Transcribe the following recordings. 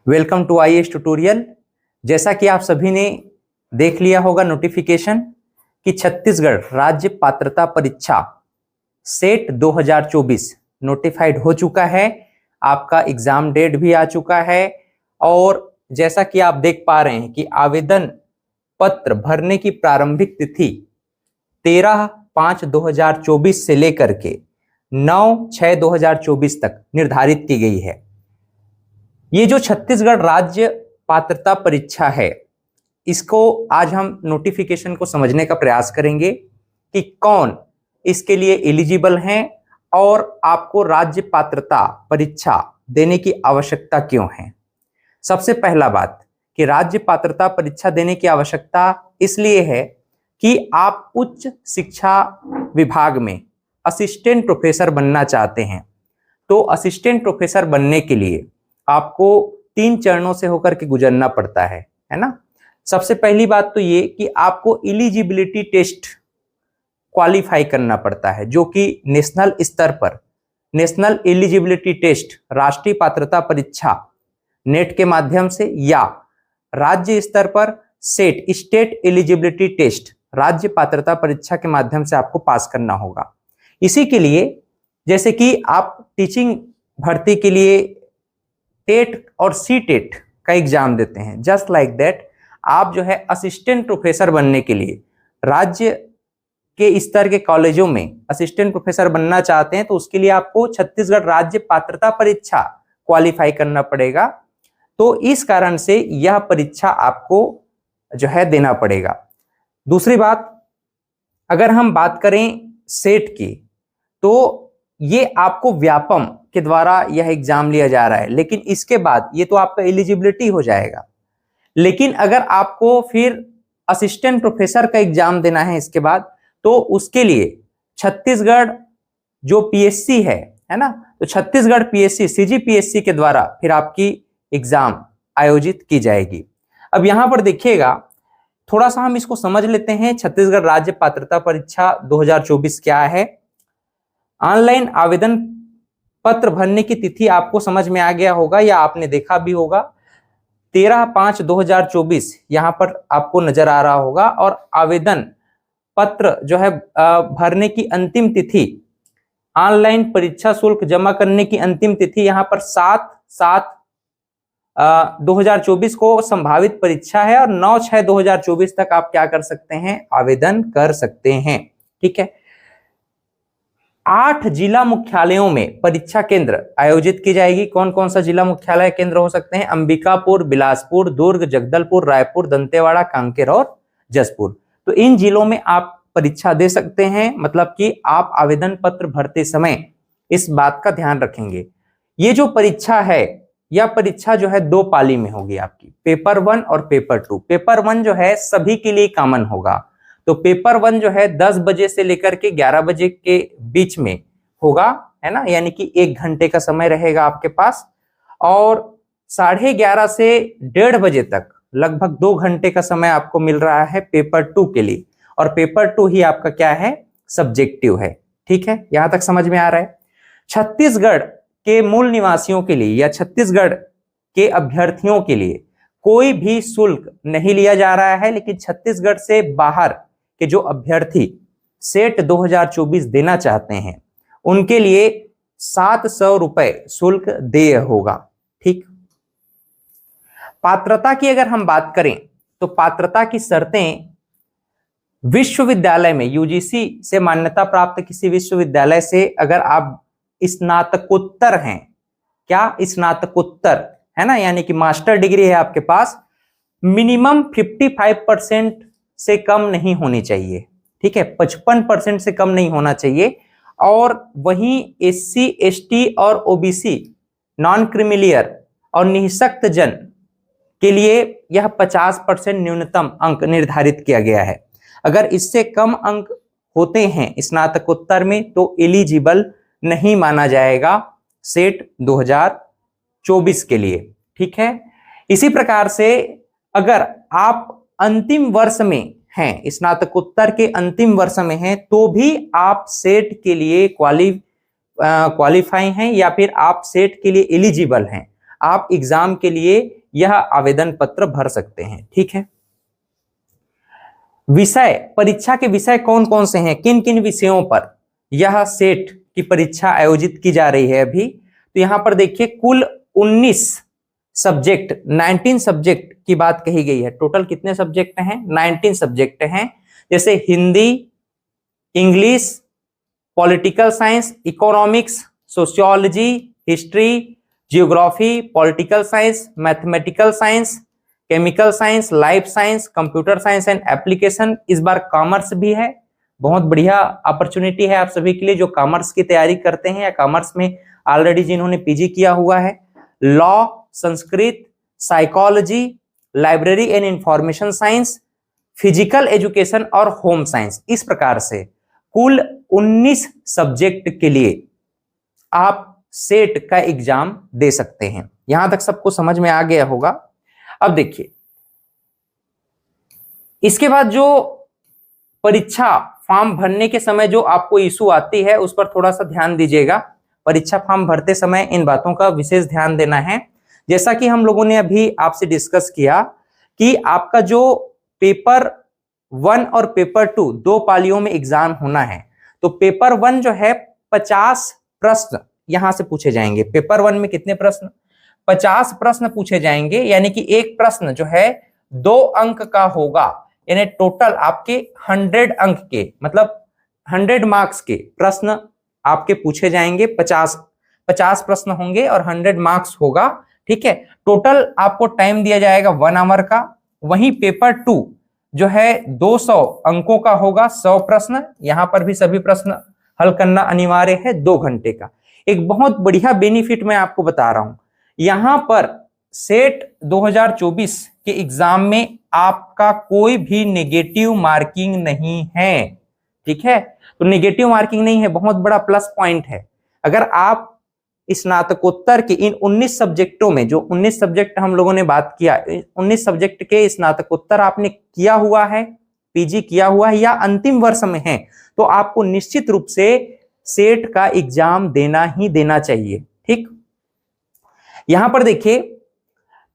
Welcome to IAS tutorial. जैसा कि आप सभी ने देख लिया होगा नोटिफिकेशन कि छत्तीसगढ़ राज्य पात्रता परीक्षा सेट 2024 नोटिफाइड हो चुका है। आपका एग्जाम डेट भी आ चुका है और जैसा कि आप देख पा रहे हैं कि आवेदन पत्र भरने की प्रारंभिक तिथि 13/5/2024 से लेकर के 9/6/2024 तक निर्धारित की गई है। ये जो छत्तीसगढ़ राज्य पात्रता परीक्षा है, इसको आज हम नोटिफिकेशन को समझने का प्रयास करेंगे कि कौन इसके लिए एलिजिबल हैं और आपको राज्य पात्रता परीक्षा देने की आवश्यकता क्यों है। सबसे पहला बात कि राज्य पात्रता परीक्षा देने की आवश्यकता इसलिए है कि आप उच्च शिक्षा विभाग में असिस्टेंट प्रोफेसर बनना चाहते हैं। तो असिस्टेंट प्रोफेसर बनने के लिए आपको 3 चरणों से होकर के गुजरना पड़ता है ना। सबसे पहली बात तो ये कि आपको एलिजिबिलिटी टेस्ट क्वालिफाई करना पड़ता है, जो कि नेशनल स्तर पर नेशनल एलिजिबिलिटी टेस्ट राष्ट्रीय पात्रता परीक्षा नेट के माध्यम से या राज्य स्तर पर सेट स्टेट एलिजिबिलिटी टेस्ट राज्य पात्रता परीक्षा के माध्यम से आपको पास करना होगा। इसी के लिए जैसे कि आप टीचिंग भर्ती के लिए टेट और सी टेट का एग्जाम देते हैं, जस्ट लाइक दैट आप जो है असिस्टेंट प्रोफेसर बनने के लिए राज्य के स्तर के कॉलेजों में असिस्टेंट प्रोफेसर बनना चाहते हैं तो उसके लिए आपको छत्तीसगढ़ राज्य पात्रता परीक्षा क्वालिफाई करना पड़ेगा। तो इस कारण से यह परीक्षा आपको जो है देना पड़ेगा। दूसरी बात, अगर हम बात करें सेट की, तो ये आपको व्यापम के द्वारा यह एग्जाम लिया जा रहा है, लेकिन इसके बाद ये तो आपका एलिजिबिलिटी हो जाएगा। लेकिन अगर आपको फिर असिस्टेंट प्रोफेसर का एग्जाम देना है इसके बाद, तो उसके लिए छत्तीसगढ़ जो पीएससी है ना, तो छत्तीसगढ़ पीएससी सीजीपीएससी के द्वारा फिर आपकी एग्जाम आयोजित की जाएगी। अब यहां पर देखिएगा, थोड़ा सा हम इसको समझ लेते हैं। छत्तीसगढ़ राज्य पात्रता परीक्षा 2024 क्या है। ऑनलाइन आवेदन पत्र भरने की तिथि आपको समझ में आ गया होगा या आपने देखा भी होगा, 13/5/2024 यहां पर आपको नजर आ रहा होगा। और आवेदन पत्र जो है भरने की अंतिम तिथि, ऑनलाइन परीक्षा शुल्क जमा करने की अंतिम तिथि यहां पर 7/7/2024 को संभावित परीक्षा है और 9/6/2024 तक आप क्या कर सकते हैं, आवेदन कर सकते हैं। ठीक है। 8 जिला मुख्यालयों में परीक्षा केंद्र आयोजित की जाएगी। कौन कौन सा जिला मुख्यालय केंद्र हो सकते हैं? अंबिकापुर, बिलासपुर, दुर्ग, जगदलपुर, रायपुर, दंतेवाड़ा, कांकेर और जसपुर। तो इन जिलों में आप परीक्षा दे सकते हैं। मतलब कि आप आवेदन पत्र भरते समय इस बात का ध्यान रखेंगे। ये जो परीक्षा है, यह परीक्षा जो है 2 पाली में होगी आपकी, पेपर 1 और पेपर 2। पेपर 1 जो है सभी के लिए कॉमन होगा। तो पेपर 1 जो है 10 बजे से लेकर के 11 बजे के बीच में होगा, है ना, यानी कि 1 घंटे का समय रहेगा आपके पास। और 11:30 से 1:30 बजे तक लगभग 2 घंटे का समय आपको मिल रहा है पेपर 2 के लिए। और पेपर 2 ही आपका क्या है, सब्जेक्टिव है। ठीक है, यहां तक समझ में आ रहा है। छत्तीसगढ़ के मूल निवासियों के लिए या छत्तीसगढ़ के अभ्यर्थियों के लिए कोई भी शुल्क नहीं लिया जा रहा है, लेकिन छत्तीसगढ़ से बाहर के जो अभ्यर्थी सेट 2024 देना चाहते हैं उनके लिए 700 रुपए शुल्क देय होगा। ठीक। पात्रता की अगर हम बात करें तो पात्रता की शर्तें विश्वविद्यालय में यूजीसी से मान्यता प्राप्त किसी विश्वविद्यालय से अगर आप स्नातकोत्तर हैं, क्या स्नातकोत्तर है ना, यानी कि मास्टर डिग्री है आपके पास, मिनिमम 55% से कम नहीं होनी चाहिए। ठीक है, 55% से कम नहीं होना चाहिए। और वहीं एससी, एसटी और ओबीसी, नॉन क्रीमिलियर और निःशक्त जन के लिए यह 50% न्यूनतम अंक निर्धारित किया गया है। अगर इससे कम अंक होते हैं स्नातकोत्तर में तो एलिजिबल नहीं माना जाएगा सेट 2024 के लिए। ठीक है। इसी प्रकार से अगर आप अंतिम वर्ष में हैं, स्नातकोत्तर के अंतिम वर्ष में हैं, तो भी आप सेट के लिए क्वालिफाई हैं या फिर आप सेट के लिए एलिजिबल हैं, आप एग्जाम के लिए यह आवेदन पत्र भर सकते हैं। ठीक है, विषय, परीक्षा के विषय कौन कौन से हैं, किन किन विषयों पर यह सेट की परीक्षा आयोजित की जा रही है अभी, तो यहां पर देखिए कुल 19 सब्जेक्ट, 19 सब्जेक्ट की बात कही गई है। टोटल कितने सब्जेक्ट हैं, 19 सब्जेक्ट हैं, जैसे Hindi, English, political science, economics, sociology, history, geography, political science, mathematical science, chemical science, life science, computer science and application. इस बार कॉमर्स भी है, बहुत बढ़िया अपॉर्चुनिटी है आप सभी के लिए जो कॉमर्स की तैयारी करते हैं या कॉमर्स में ऑलरेडी जिन्होंने पीजी किया हुआ है। Law, Sanskrit, psychology, library and information science, physical education और होम साइंस। इस प्रकार से कुल 19 सब्जेक्ट के लिए आप सेट का एग्जाम दे सकते हैं। यहां तक सबको समझ में आ गया होगा। अब देखिए, इसके बाद जो परीक्षा फॉर्म भरने के समय जो आपको इशू आती है उस पर थोड़ा सा ध्यान दीजिएगा। परीक्षा फॉर्म भरते समय इन बातों का विशेष ध्यान देना है। जैसा कि हम लोगों ने अभी आपसे डिस्कस किया कि आपका जो पेपर 1 और पेपर 2 दो पालियों में एग्जाम होना है, तो पेपर 1 जो है 50 प्रश्न यहां से पूछे जाएंगे। पेपर 1 में कितने प्रश्न, 50 प्रश्न पूछे जाएंगे, यानी कि एक प्रश्न जो है 2 अंक का होगा, यानी टोटल आपके 100 अंक के, मतलब 100 मार्क्स के प्रश्न आपके पूछे जाएंगे। 50 प्रश्न होंगे और 100 मार्क्स होगा। ठीक है, टोटल आपको टाइम दिया जाएगा 1 आवर का। वहीं पेपर 2 जो है 200 अंकों का होगा, 100 प्रश्न, यहां पर भी सभी प्रश्न हल करना अनिवार्य है, 2 घंटे का। एक बहुत बढ़िया बेनिफिट मैं आपको बता रहा हूं, यहां पर सेट 2024 के एग्जाम में आपका कोई भी नेगेटिव मार्किंग नहीं है। ठीक है, तो नेगेटिव मार्किंग नहीं है, बहुत बड़ा प्लस पॉइंट है। अगर आप स्नातकोत्तर के इन 19 सब्जेक्टों में, जो 19 सब्जेक्ट हम लोगों ने बात किया, 19 सब्जेक्ट के स्नातकोत्तर आपने किया हुआ है, पीजी किया हुआ है या अंतिम वर्ष में है, तो आपको निश्चित रूप से सेट का एग्जाम देना ही देना चाहिए। ठीक, यहां पर देखिए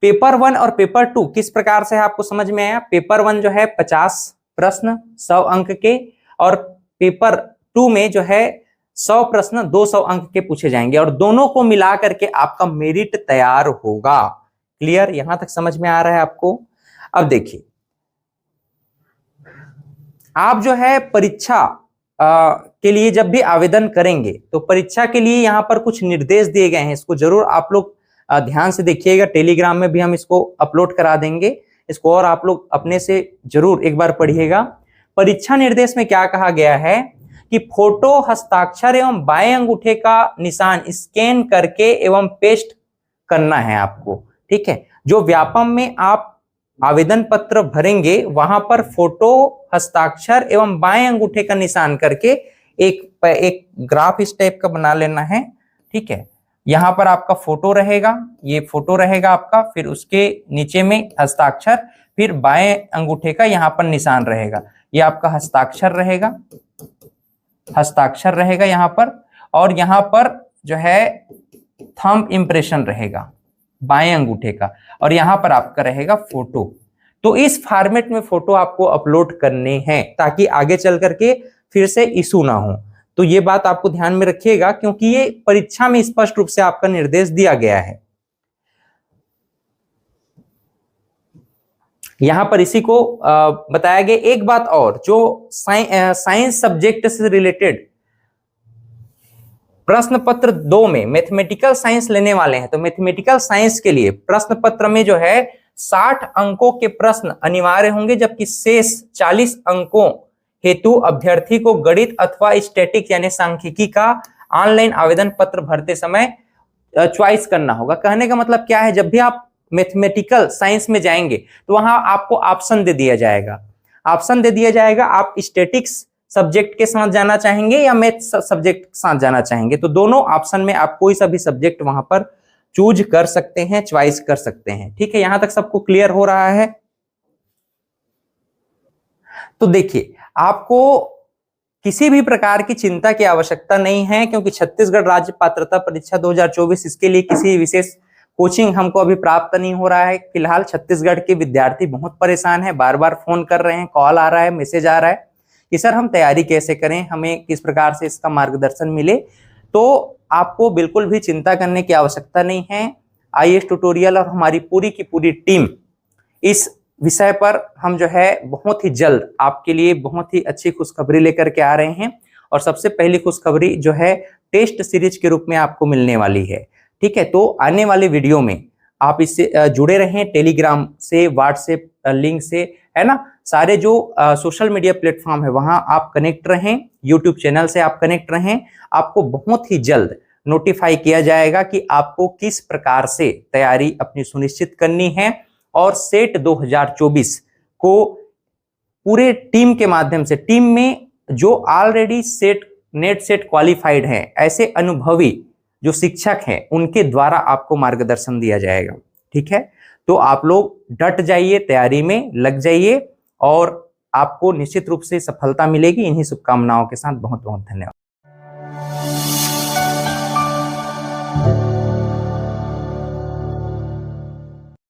पेपर 1 और पेपर 2 किस प्रकार से है आपको समझ में आया। पेपर 1 जो है 50 प्रश्न 100 अंक के, और पेपर 2 में जो है 100 प्रश्न 200 अंक के पूछे जाएंगे, और दोनों को मिला करके आपका मेरिट तैयार होगा। क्लियर, यहां तक समझ में आ रहा है आपको। अब देखिए, आप जो है परीक्षा के लिए जब भी आवेदन करेंगे तो परीक्षा के लिए यहां पर कुछ निर्देश दिए गए हैं, इसको जरूर आप लोग ध्यान से देखिएगा। टेलीग्राम में भी हम इसको अपलोड करा देंगे इसको, और आप लोग अपने से जरूर एक बार पढ़िएगा। परीक्षा निर्देश में क्या कहा गया है कि फोटो, हस्ताक्षर एवं बाएं अंगूठे का निशान स्कैन करके एवं पेस्ट करना है आपको। ठीक है, जो व्यापम में आप आवेदन पत्र भरेंगे वहां पर फोटो, हस्ताक्षर एवं बाएं अंगूठे का निशान करके एक ग्राफ इस टाइप का बना लेना है। ठीक है, यहां पर आपका फोटो रहेगा, ये फोटो रहेगा आपका, फिर उसके नीचे में हस्ताक्षर, फिर बाएं अंगूठे का यहां पर निशान रहेगा, ये आपका हस्ताक्षर रहेगा, हस्ताक्षर रहेगा यहां पर, और यहां पर जो है थंब इंप्रेशन रहेगा बाएं अंगूठे का, और यहां पर आपका रहेगा फोटो। तो इस फॉर्मेट में फोटो आपको अपलोड करने हैं ताकि आगे चल करके फिर से इशू ना हो। तो ये बात आपको ध्यान में रखिएगा, क्योंकि ये परीक्षा में स्पष्ट रूप से आपका निर्देश दिया गया है। यहां पर इसी को बताया गया। एक बात और, जो साइंस सब्जेक्ट से रिलेटेड प्रश्न पत्र 2 में मैथमेटिकल साइंस लेने वाले हैं, तो मैथमेटिकल साइंस के लिए प्रश्न पत्र में जो है 60 अंकों के प्रश्न अनिवार्य होंगे, जबकि शेष 40 अंकों हेतु अभ्यर्थी को गणित अथवा स्टैटिक यानी सांख्यिकी का ऑनलाइन आवेदन पत्र भरते समय चॉइस करना होगा। कहने का मतलब क्या है, जब भी आप मैथमेटिकल साइंस में जाएंगे तो वहां आपको ऑप्शन दे दिया जाएगा, आप स्टैटिक्स सब्जेक्ट के साथ जाना चाहेंगे या मैथ सब्जेक्ट के साथ जाना चाहेंगे, तो दोनों ऑप्शन में आप कोई सा भी सब्जेक्ट वहां पर चूज कर सकते हैं, चॉइस कर सकते हैं। ठीक है, यहां तक सबको क्लियर हो रहा है। तो देखिए, आपको किसी भी प्रकार की चिंता की आवश्यकता नहीं है, क्योंकि छत्तीसगढ़ राज्य पात्रता परीक्षा 2024 इसके लिए किसी विशेष कोचिंग हमको अभी प्राप्त नहीं हो रहा है। फिलहाल छत्तीसगढ़ के विद्यार्थी बहुत परेशान हैं, बार बार फोन कर रहे हैं, कॉल आ रहा है, मैसेज आ रहा है कि सर हम तैयारी कैसे करें, हमें किस प्रकार से इसका मार्गदर्शन मिले। तो आपको बिल्कुल भी चिंता करने की आवश्यकता नहीं है। आईएएस ट्यूटोरियल और हमारी पूरी की पूरी टीम इस विषय पर हम जो है बहुत ही जल्द आपके लिए बहुत ही अच्छी खुशखबरी लेकर के आ रहे हैं। और सबसे पहली खुशखबरी जो है टेस्ट सीरीज के रूप में आपको मिलने वाली है। ठीक है, तो आने वाले वीडियो में आप इससे जुड़े रहें, टेलीग्राम से, व्हाट्सएप लिंक से, है ना, सारे जो सोशल मीडिया प्लेटफॉर्म है वहां आप कनेक्ट रहें, यूट्यूब चैनल से आप कनेक्ट रहें। आपको बहुत ही जल्द नोटिफाई किया जाएगा कि आपको किस प्रकार से तैयारी अपनी सुनिश्चित करनी है और सेट 2024 को पूरे टीम के माध्यम से, टीम में जो ऑलरेडी नेट सेट क्वालिफाइड हैं, ऐसे अनुभवी जो शिक्षक हैं उनके द्वारा आपको मार्गदर्शन दिया जाएगा। ठीक है, तो आप लोग डट जाइए, तैयारी में लग जाइए और आपको निश्चित रूप से सफलता मिलेगी। इन्हीं शुभकामनाओं के साथ बहुत बहुत धन्यवाद।